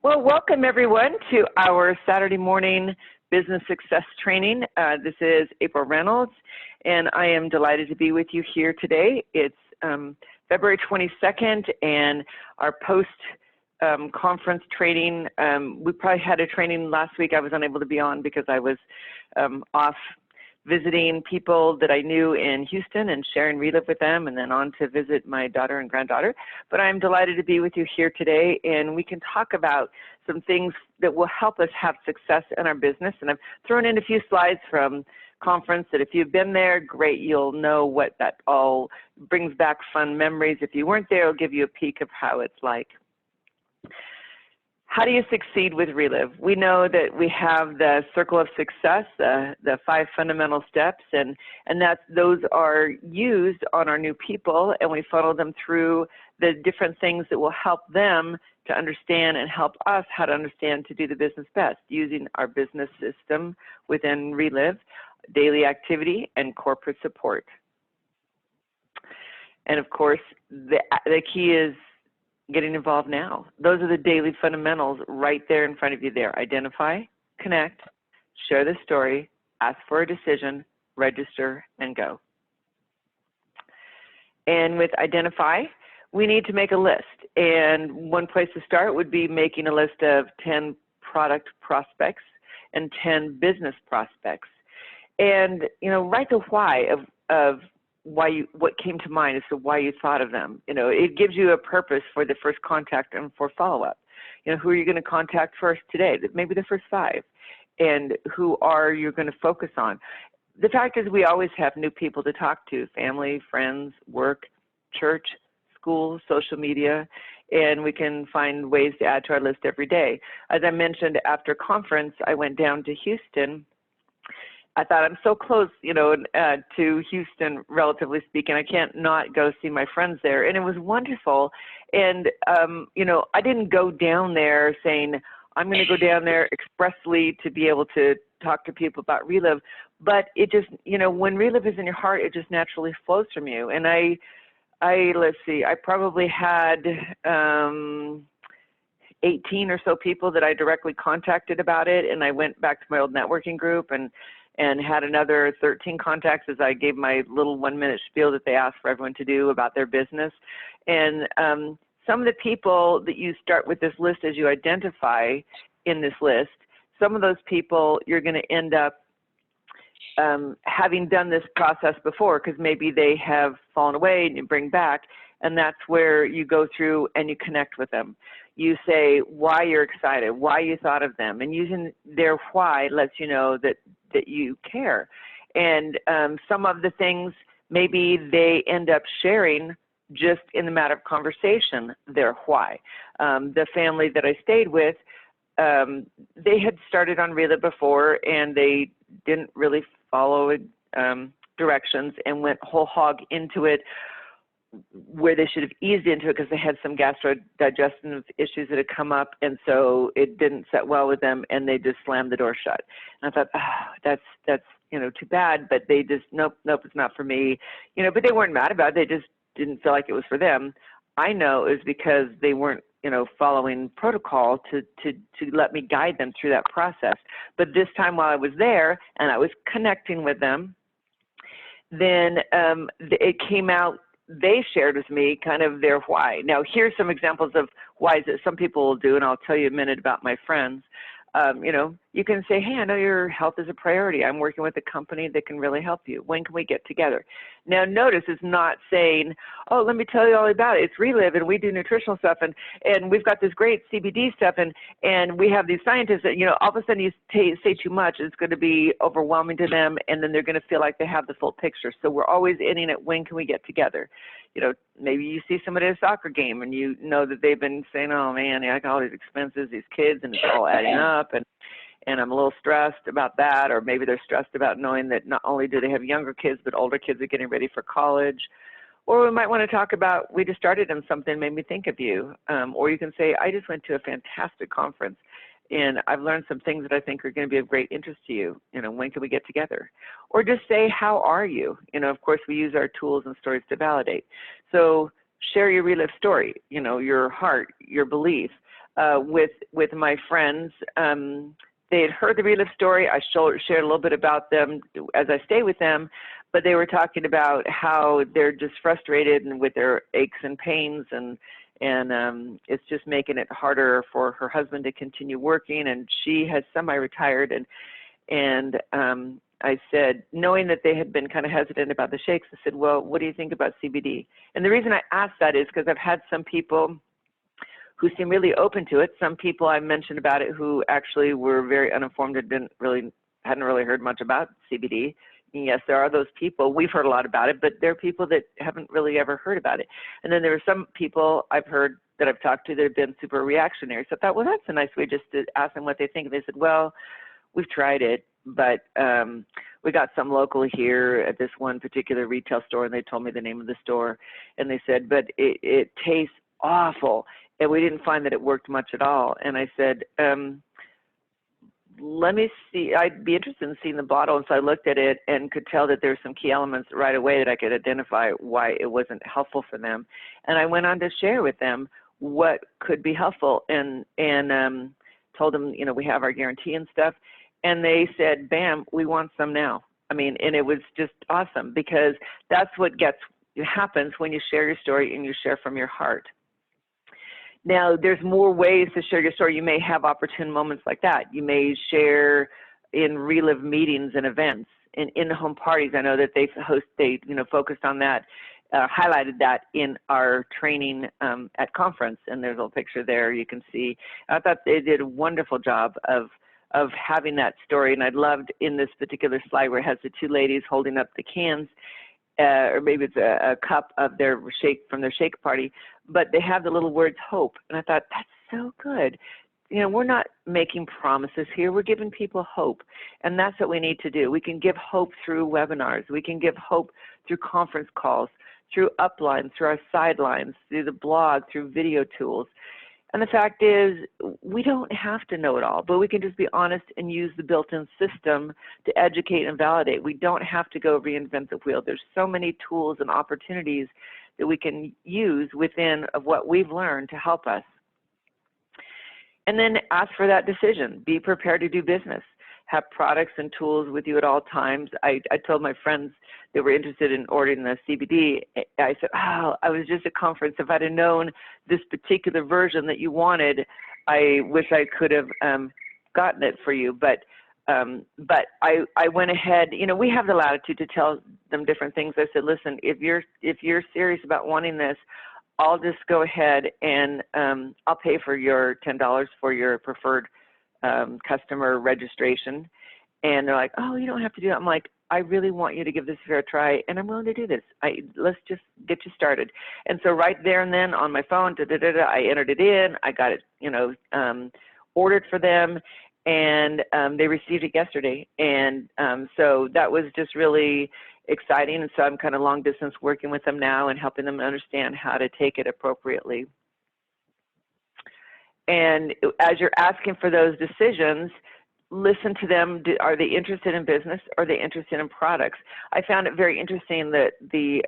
Well, welcome everyone to our Saturday morning business success training. This is April Reynolds, and I am delighted to be with you here today. It's February 22nd, and our post-conference training, we probably had a training last week I was unable to be on because I was off visiting people that I knew in Houston and sharing Relive with them, and then on to visit my daughter and granddaughter. But I'm delighted to be with you here today, and we can talk about some things that will help us have success in our business. And I've thrown in a few slides from conference that if you've been there, great, you'll know what that all brings back, fun memories. If you weren't there, it'll give you a peek of how it's like. How do you succeed with Relive? We know that we have the circle of success, the 5 fundamental steps, and those are used on our new people, and we funnel them through the different things that will help them to understand and help us how to understand to do the business best using our business system within Relive, daily activity, and corporate support. And of course, the key is getting involved now. Those are the daily fundamentals right there in front of you there. Identify, connect, share the story, ask for a decision, register, and go. And with identify, we need to make a list. And one place to start would be making a list of 10 product prospects and 10 business prospects. And, you know, write the why of what came to mind as to why you thought of them. You know, it gives you a purpose for the first contact and for follow-up. You know, who are you going to contact first today? Maybe the first 5. And who are you going to focus on? The fact is we always have new people to talk to, family, friends, work, church, school, social media, and we can find ways to add to our list every day. As I mentioned, after conference, I went down to Houston. I thought I'm so close, you know, to Houston, relatively speaking. I can't not go see my friends there. And it was wonderful. And, you know, I didn't go down there saying, I'm going to go down there expressly to be able to talk to people about Relive. But it just, you know, when Relive is in your heart, it just naturally flows from you. And let's see, I probably had 18 or so people that I directly contacted about it. And I went back to my old networking group and had another 13 contacts as I gave my little 1-minute spiel that they asked for everyone to do about their business. And some of the people that you start with this list as you identify in this list, some of those people you're going to end up having done this process before because maybe they have fallen away and you bring back, and that's where you go through and you connect with them. You say why you're excited, why you thought of them, and using their why lets you know that you care. And some of the things maybe they end up sharing just in the matter of conversation, their why. The family that I stayed with, they had started on Relive before and they didn't really follow directions and went whole hog into it where they should have eased into it because they had some digestive issues that had come up, and so it didn't set well with them, and they just slammed the door shut. And I thought, oh, that's you know, too bad, but they just, nope, it's not for me. You know, but they weren't mad about it. They just didn't feel like it was for them. I know it was because they weren't, you know, following protocol to let me guide them through that process. But this time while I was there and I was connecting with them, then it came out, they shared with me kind of their why. Now, here's some examples of whys that some people will do, and I'll tell you a minute about my friends. You know, you can say, hey, I know your health is a priority. I'm working with a company that can really help you. When can we get together? Now, notice it's not saying, oh, let me tell you all about it. It's Relive, and we do nutritional stuff, and we've got this great CBD stuff, and we have these scientists that, you know, all of a sudden you say too much, it's going to be overwhelming to them, and then they're going to feel like they have the full picture. So we're always ending at, when can we get together? You know, maybe you see somebody at a soccer game and you know that they've been saying, oh man, I got all these expenses, these kids, and it's all adding up, and I'm a little stressed about that. Or maybe they're stressed about knowing that not only do they have younger kids, but older kids are getting ready for college. Or we might want to talk about, we just started on something, made me think of you. Or you can say, I just went to a fantastic conference and I've learned some things that I think are going to be of great interest to you. You know, when can we get together? Or just say, how are you? You know, of course, we use our tools and stories to validate. So share your Relive story, you know, your heart, your belief. with my friends. They had heard the Relive story. I shared a little bit about them as I stay with them, but they were talking about how they're just frustrated and with their aches and pains, and it's just making it harder for her husband to continue working, and she has semi-retired, and I said, knowing that they had been kind of hesitant about the shakes, I said, well, what do you think about CBD? And the reason I asked that is because I've had some people who seem really open to it. Some people I mentioned about it who actually were very uninformed and hadn't really heard much about CBD. And yes, there are those people. We've heard a lot about it, but there are people that haven't really ever heard about it. And then there are some people I've heard that I've talked to that have been super reactionary. So I thought, well, that's a nice way just to ask them what they think. And they said, well, we've tried it, but we got some locally here at this one particular retail store, and they told me the name of the store, and they said, but it tastes awful, and we didn't find that it worked much at all. And I said, let me see, I'd be interested in seeing the bottle. And so I looked at it and could tell that there's some key elements right away that I could identify why it wasn't helpful for them. And I went on to share with them what could be helpful, and told them, you know, we have our guarantee and stuff. And they said, bam, we want some now. I mean, and it was just awesome, because that's what happens when you share your story and you share from your heart. Now, there's more ways to share your story. You may have opportune moments like that. You may share in Relive meetings and events, and in-home parties. I know that they focused on that, highlighted that in our training at conference, and there's a little picture there you can see. I thought they did a wonderful job of having that story, and I loved in this particular slide where it has the two ladies holding up the cans, or maybe it's a cup of their shake from their shake party, but they have the little words hope. And I thought, that's so good. You know, we're not making promises here, we're giving people hope. And that's what we need to do. We can give hope through webinars, we can give hope through conference calls, through uplines, through our sidelines, through the blog, through video tools. And the fact is, we don't have to know it all, but we can just be honest and use the built-in system to educate and validate. We don't have to go reinvent the wheel. There's so many tools and opportunities that we can use within of what we've learned to help us. And then ask for that decision. Be prepared to do business. Have products and tools with you at all times. I told my friends that were interested in ordering the CBD, I said, oh, I was just at conference. If I'd have known this particular version that you wanted, I wish I could have gotten it for you. But I went ahead, you know, we have the latitude to tell them different things. I said, listen, if you're serious about wanting this, I'll just go ahead and I'll pay for your $10 for your preferred customer registration. And they're like, oh, you don't have to do that. I'm like, I really want you to give this a fair try, and I'm willing to do this. Let's just get you started. And so right there and then on my phone, I entered it in. I got it, you know, ordered for them, and they received it yesterday. And so that was just really exciting. And so I'm kind of long distance working with them now and helping them understand how to take it appropriately. And as you're asking for those decisions, listen to them. Are they interested in business? Or are they interested in products? I found it very interesting that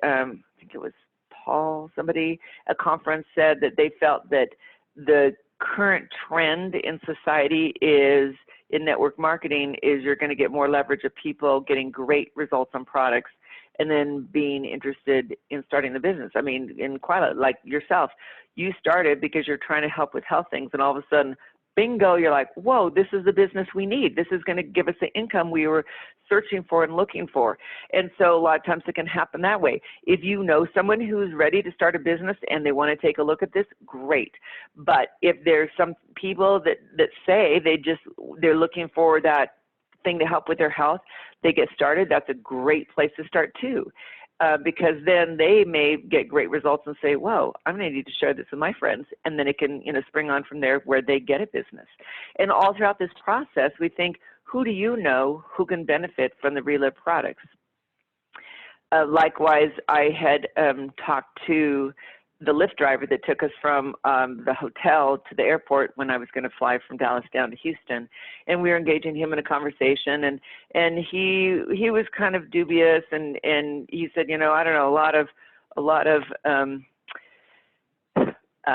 I think it was Paul, somebody at conference said that they felt that the current trend in society is in network marketing is you're going to get more leverage of people getting great results on products and then being interested in starting the business. I mean, in quite like yourself, you started because you're trying to help with health things, and all of a sudden, bingo, you're like, whoa, this is the business we need. This is going to give us the income we were searching for and looking for. And so a lot of times it can happen that way. If you know someone who's ready to start a business and they want to take a look at this, great. But if there's some people that say they're looking for that thing to help with their health, they get started, that's a great place to start too. Because then they may get great results and say, whoa, I'm going to need to share this with my friends. And then it can, you know, spring on from there where they get a business. And all throughout this process, we think, who do you know who can benefit from the Relive products? Likewise, I had talked to the Lyft driver that took us from the hotel to the airport when I was going to fly from Dallas down to Houston, and we were engaging him in a conversation, and he was kind of dubious, and he said, you know, I don't know, a lot of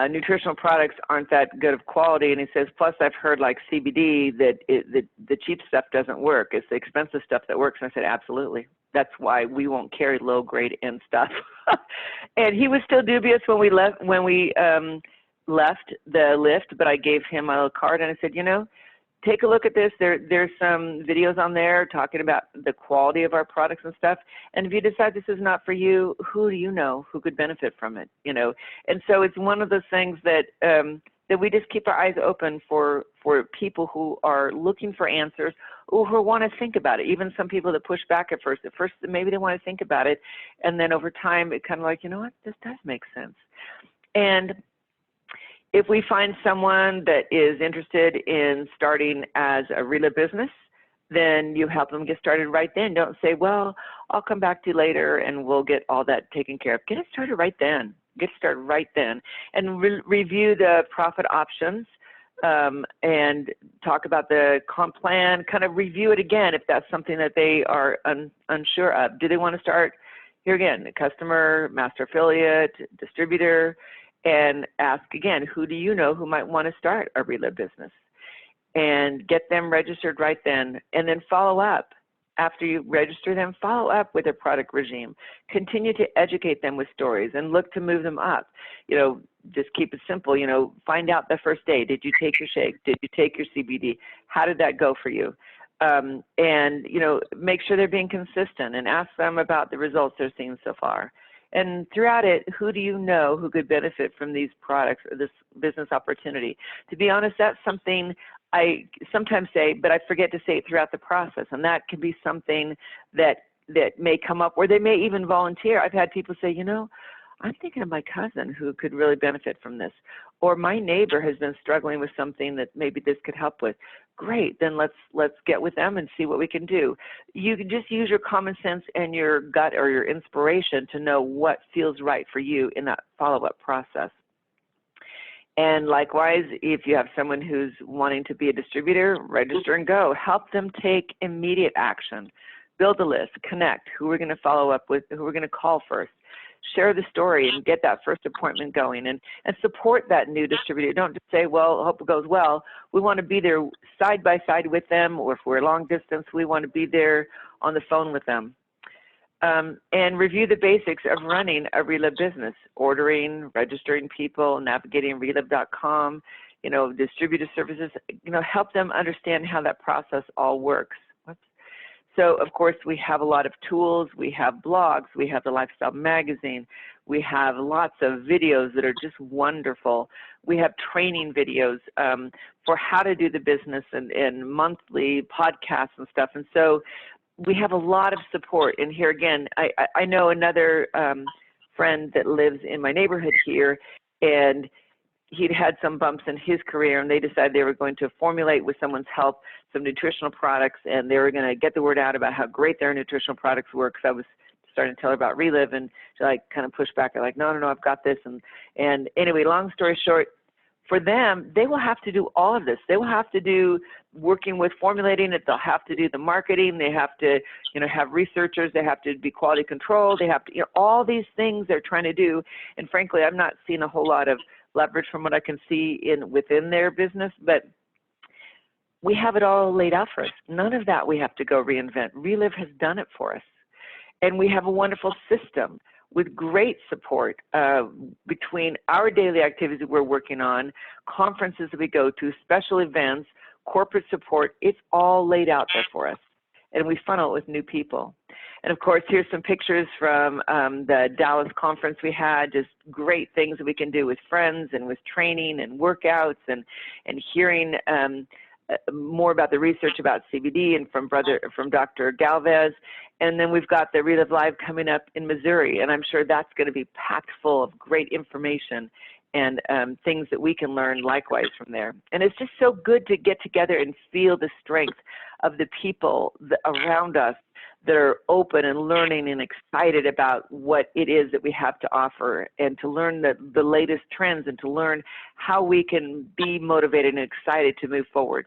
nutritional products aren't that good of quality. And he says, plus I've heard like CBD that the cheap stuff doesn't work. It's the expensive stuff that works. And I said, absolutely. That's why we won't carry low grade end stuff. And he was still dubious when we left the lift, but I gave him my little card and I said, you know, take a look at this. There's some videos on there talking about the quality of our products and stuff. And if you decide this is not for you, who do you know who could benefit from it? You know, and so it's one of those things that that we just keep our eyes open for people who are looking for answers or who want to think about it. Even some people that push back at first. At first, maybe they want to think about it, and then over time, it kind of like, you know what, this does make sense. And if we find someone that is interested in starting as a Relive business, then you help them get started right then. Don't say, well, I'll come back to you later and we'll get all that taken care of. Get it started right then. Get started right then. And review the profit options and talk about the comp plan. Kind of review it again if that's something that they are unsure of. Do they want to start, here again, customer, master affiliate, distributor? And ask again, who do you know who might want to start a Relive business? And get them registered right then. And then follow up. After you register them, follow up with their product regime. Continue to educate them with stories and look to move them up. You know, just keep it simple. You know, find out the first day. Did you take your shake? Did you take your CBD? How did that go for you? And, you know, make sure they're being consistent and ask them about the results they're seeing so far. And throughout it, who do you know who could benefit from these products or this business opportunity? To be honest, that's something I sometimes say, but I forget to say it throughout the process. And that can be something that may come up, or they may even volunteer. I've had people say, you know, I'm thinking of my cousin who could really benefit from this. Or my neighbor has been struggling with something that maybe this could help with. Great, then let's get with them and see what we can do. You can just use your common sense and your gut or your inspiration to know what feels right for you in that follow-up process. And likewise, if you have someone who's wanting to be a distributor, register and go. Help them take immediate action. Build a list, connect, who we're going to follow up with, who we're going to call first. Share the story and get that first appointment going and support that new distributor. Don't just say, well, I hope it goes well. We want to be there side by side with them, or if we're long distance, we want to be there on the phone with them. And review the basics of running a Relive business, ordering, registering people, navigating relive.com, you know, distributor services, you know, help them understand how that process all works. So, of course, we have a lot of tools. We have blogs. We have the Lifestyle Magazine. We have lots of videos that are just wonderful. We have training videos for how to do the business and monthly podcasts and stuff. And so we have a lot of support. And here again, I know another friend that lives in my neighborhood here, and he'd had some bumps in his career, and they decided they were going to formulate with someone's help some nutritional products, and they were going to get the word out about how great their nutritional products were, because I was starting to tell her about Relive, and she like kind of pushed back. I'm like, no, I've got this. And anyway, long story short, for them, they will have to do all of this. They will have to do working with formulating it. They'll have to do the marketing. They have to, you know, have researchers. They have to be quality control. They have to, you know, all these things they're trying to do. And frankly, I've not seen a whole lot of leverage from what I can see within their business, but we have it all laid out for us. None of that we have to go reinvent. Relive has done it for us. And we have a wonderful system with great support between our daily activities that we're working on, conferences that we go to, special events, corporate support. It's all laid out there for us. And we funnel it with new people. And of course, here's some pictures from the Dallas conference we had, just great things that we can do with friends and with training and workouts and hearing more about the research about CBD and from Dr. Galvez. And then we've got the Relive Live coming up in Missouri, and I'm sure that's going to be packed full of great information and things that we can learn likewise from there. And it's just so good to get together and feel the strength of the people around us that are open and learning and excited about what it is that we have to offer, and to learn the latest trends and to learn how we can be motivated and excited to move forward.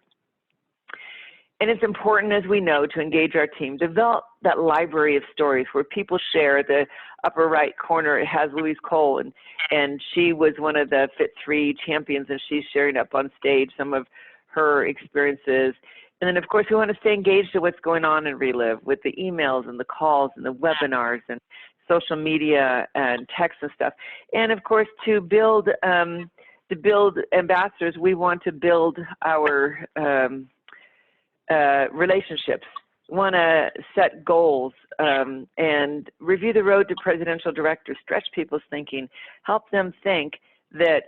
And it's important, as we know, to engage our team, develop that library of stories where people share upper right corner, it has Louise Cole, and she was one of the Fit 3 champions, and she's sharing up on stage some of her experiences. And then, of course, we want to stay engaged to what's going on in Relive with the emails and the calls and the webinars and social media and text and stuff. And, of course, to build ambassadors, we want to build our relationships. We want to set goals and review the road to presidential director, stretch people's thinking, help them think that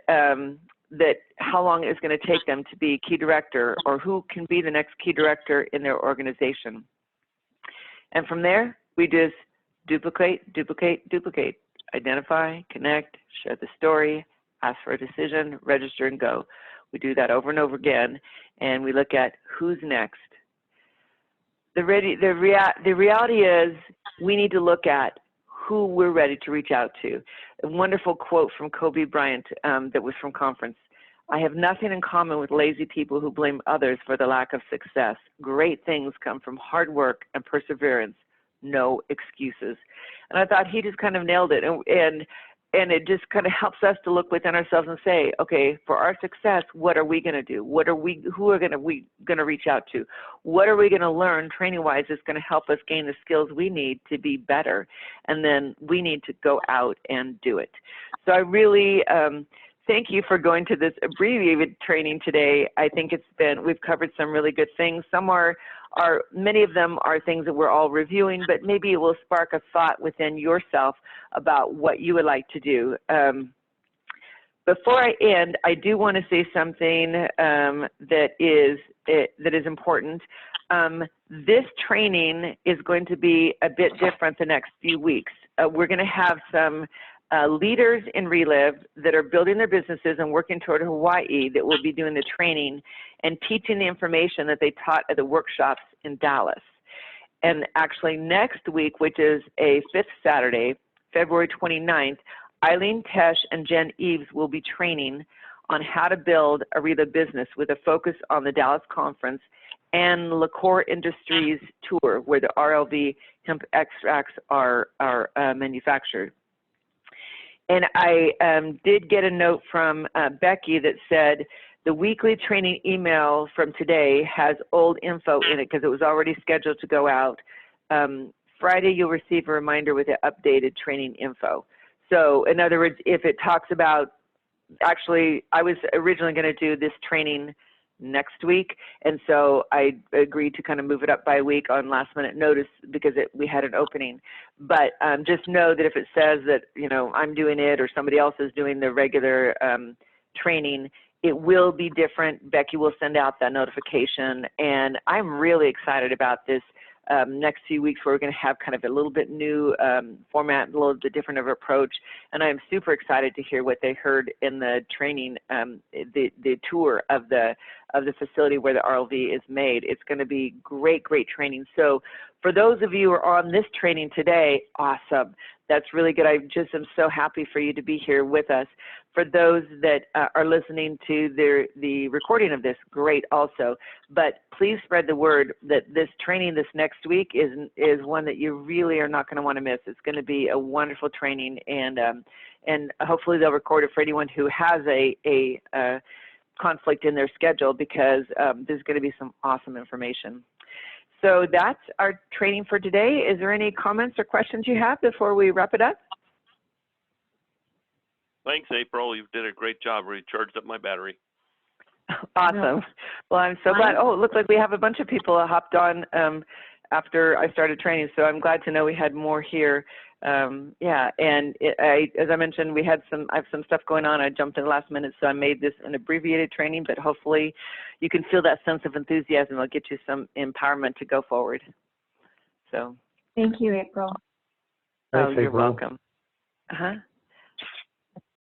that how long it's going to take them to be key director, or who can be the next key director in their organization. And from there, we just duplicate, duplicate, duplicate, identify, connect, share the story, ask for a decision, register, and go. We do that over and over again, and we look at who's next. The reality is we need to look at who we're ready to reach out to. A wonderful quote from Kobe Bryant that was from conference. I have nothing in common with lazy people who blame others for the lack of success. Great things come from hard work and perseverance, no excuses. And I thought he just kind of nailed it. And it just kind of helps us to look within ourselves and say, okay, for our success, what are we going to do? Who are we going to reach out to? What are we going to learn training-wise that's going to help us gain the skills we need to be better? And then we need to go out and do it. So I really thank you for going to this abbreviated training today. I think we've covered some really good things. Some many of them are things that we're all reviewing, but maybe it will spark a thought within yourself about what you would like to do. Before I end, I do want to say something that is important. This training is going to be a bit different the next few weeks. We're going to have some leaders in Relive that are building their businesses and working toward Hawaii that will be doing the training and teaching the information that they taught at the workshops in Dallas. And actually next week, which is a 5th Saturday, February 29th, Eileen Tesh and Jen Eves will be training on how to build a Relive business with a focus on the Dallas conference and Liqueur Industries tour, where the RLV hemp extracts are manufactured. And I did get a note from Becky that said the weekly training email from today has old info in it because it was already scheduled to go out. Friday, you'll receive a reminder with the updated training info. So in other words, if it talks about, actually, I was originally going to do this training next week, and so I agreed to kind of move it up by a week on last minute notice because we had an opening. But just know that if it says that, you know, I'm doing it or somebody else is doing the regular training, it will be different. Becky will send out that notification, and I'm really excited about this next few weeks where we're going to have kind of a little bit new format, a little bit different of approach, and I'm super excited to hear what they heard in the training, the tour of the facility where the RLV is made. It's going to be great, great training. So for those of you who are on this training today, awesome. That's really good. I just am so happy for you to be here with us. For those that are listening to the recording of this, great also. But please spread the word that this training this next week is one that you really are not going to want to miss. It's going to be a wonderful training, and hopefully they'll record it for anyone who has a conflict in their schedule, because there's going to be some awesome information. So that's our training for today. Is there any comments or questions you have before we wrap it up? Thanks, April. You did a great job. Recharged up my battery. Awesome. Well, I'm so glad. Oh, it looks like we have a bunch of people hopped on after I started training, so I'm glad to know we had more here. Yeah, and as I mentioned, I have some stuff going on. I jumped in the last minute, so I made this an abbreviated training, but hopefully you can feel that sense of enthusiasm. It'll get you some empowerment to go forward. So. Thank you, April. Oh, you're welcome. Uh-huh.